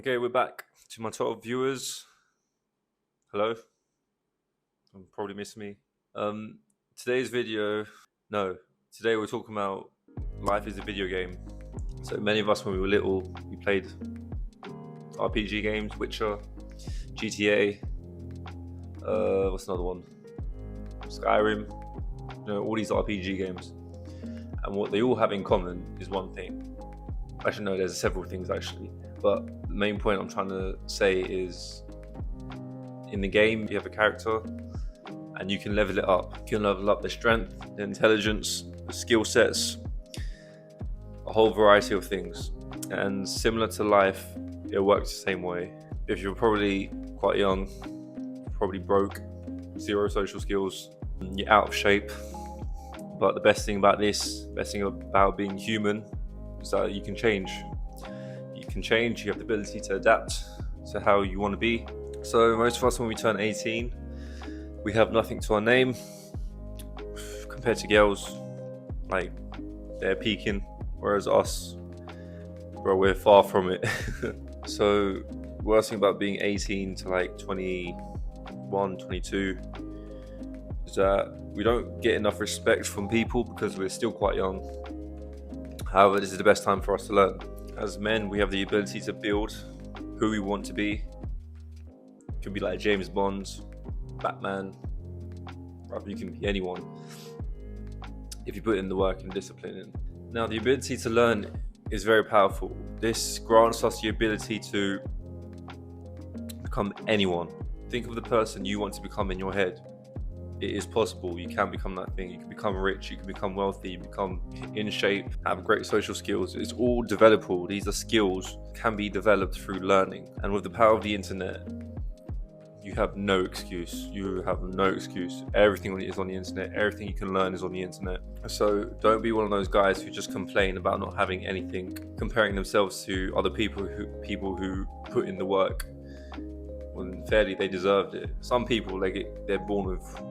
Okay, we're back to my 12 viewers. Hello. I'm probably missing me. Um, today's video, no, today we're talking about life is a video game. So many of us when we were little, we played RPG games, Witcher, GTA, what's another one? Skyrim, all these RPG games. And what they all have in common is one thing. Actually, no, there's several things actually. But the main point I'm trying to say is in the game, you have a character and you can level it up. You can level up their strength, their intelligence, the skill sets, a whole variety of things. And similar to life, it works the same way. If you're probably quite young, probably broke, zero social skills, you're out of shape. But the best thing about being human is that you can change. You can change, you have the ability to adapt to how you want to be. So most of us, when we turn 18, we have nothing to our name compared to girls. Like, they're peaking, whereas us, bro, we're far from it. So worst thing about being 18 to like 21, 22 is that we don't get enough respect from people because we're still quite young. However, this is the best time for us to learn. As men, we have the ability to build who we want to be. It could be like James Bond, Batman, or you can be anyone if you put in the work and discipline in. Now, the ability to learn is very powerful. This grants us the ability to become anyone. Think of the person you want to become in your head. It is possible. You can become that thing. You can become rich, you can become wealthy, you become in shape, have great social skills. It's all developable. These are skills can be developed through learning. And with the power of the internet, you have no excuse. You have no excuse. Everything is on the internet. Everything you can learn is on the internet. So don't be one of those guys who just complain about not having anything, comparing themselves to other people who put in the work when fairly they deserved it. Some people they're born with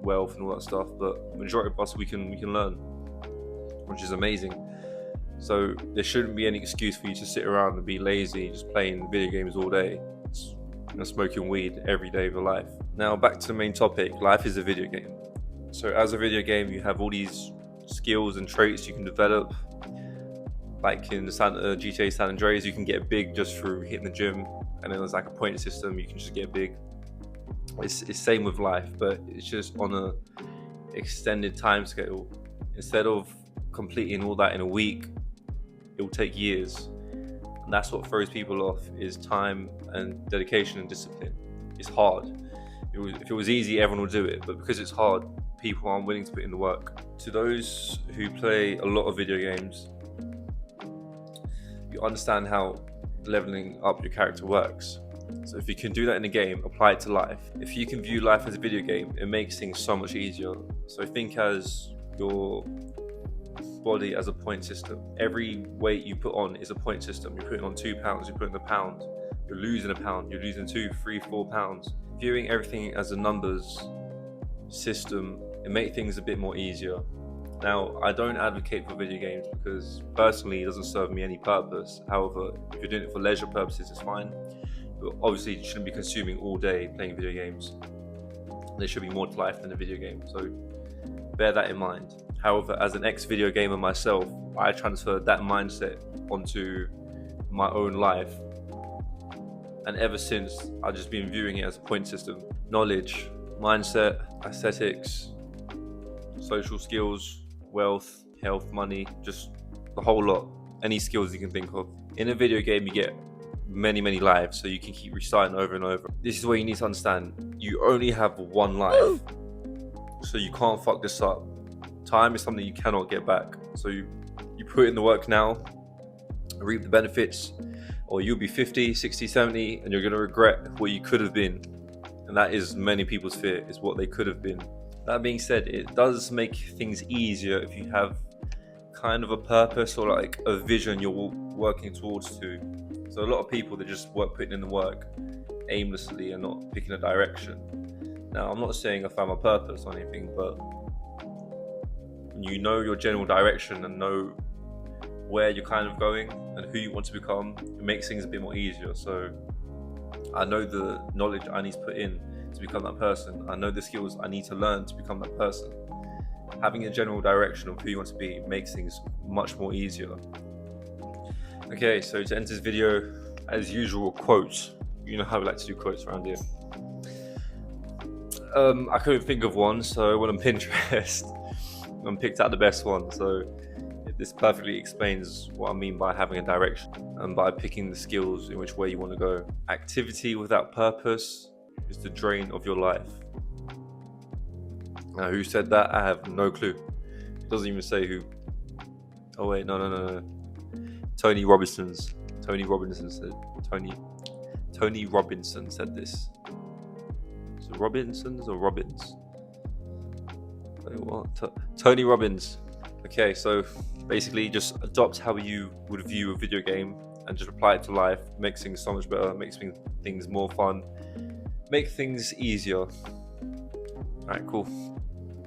wealth and all that stuff, but the majority of us we can learn, which is amazing. So there shouldn't be any excuse for you to sit around and be lazy, just playing video games all day and smoking weed every day of your life. Now back to the main topic. Life is a video game. So as a video game, you have all these skills and traits you can develop. Like in the GTA San Andreas, you can get big just through hitting the gym, and then there's like a point system. You can just get big. It's same with life, but it's just on a extended time scale. Instead of completing all that in a week, it will take years. And that's what throws people off, is time and dedication and discipline. It's hard. If it was easy, everyone would do it, but because it's hard, people aren't willing to put in the work. To those who play a lot of video games, you understand how leveling up your character works. So if you can do that in a game, apply it to life. If you can view life as a video game, it makes things so much easier. So think as your body as a point system. Every weight you put on is a point system. You're putting on 2 pounds, you're putting a pound, you're losing a pound, you're losing 2, 3, 4 pounds. Viewing everything as a numbers system, it makes things a bit more easier. Now, I don't advocate for video games because personally it doesn't serve me any purpose. However, if you're doing it for leisure purposes, it's fine. But obviously you shouldn't be consuming all day playing video games. There should be more to life than a video game, so bear that in mind. However, as an ex-video gamer myself, I transferred that mindset onto my own life. And ever since, I've just been viewing it as a point system. Knowledge, mindset, aesthetics, social skills, wealth, health, money, just the whole lot. Any skills you can think of. In a video game, you get many lives, so you can keep restarting over and over. This is where you need to understand, you only have one life, so you can't fuck this up. Time is something you cannot get back, so you put in the work now, reap the benefits, or you'll be 50, 60, 70 and you're going to regret what you could have been. And that is many people's fear, is what they could have been. That being said, it does make things easier if you have kind of a purpose or like a vision you're working towards to. So a lot of people, they just putting in the work aimlessly and not picking a direction. Now, I'm not saying I found my purpose or anything, but you know your general direction and know where you're kind of going and who you want to become, it makes things a bit more easier. So I know the knowledge I need to put in to become that person. I know the skills I need to learn to become that person. Having a general direction of who you want to be makes things much more easier. Okay, so to end this video, as usual, quotes. You know how we like to do quotes around here. I couldn't think of one, so I went on Pinterest and picked out the best one. So this perfectly explains what I mean by having a direction and by picking the skills in which way you want to go. Activity without purpose is the drain of your life. Now, who said that? I have no clue. It doesn't even say who. Oh wait, no. Tony Robinson said this. So Robinsons or Robbins? Wait, what? Tony Robbins. Okay, so basically just adopt how you would view a video game and just apply it to life. Makes things so much better, makes things more fun, make things easier. Alright, cool.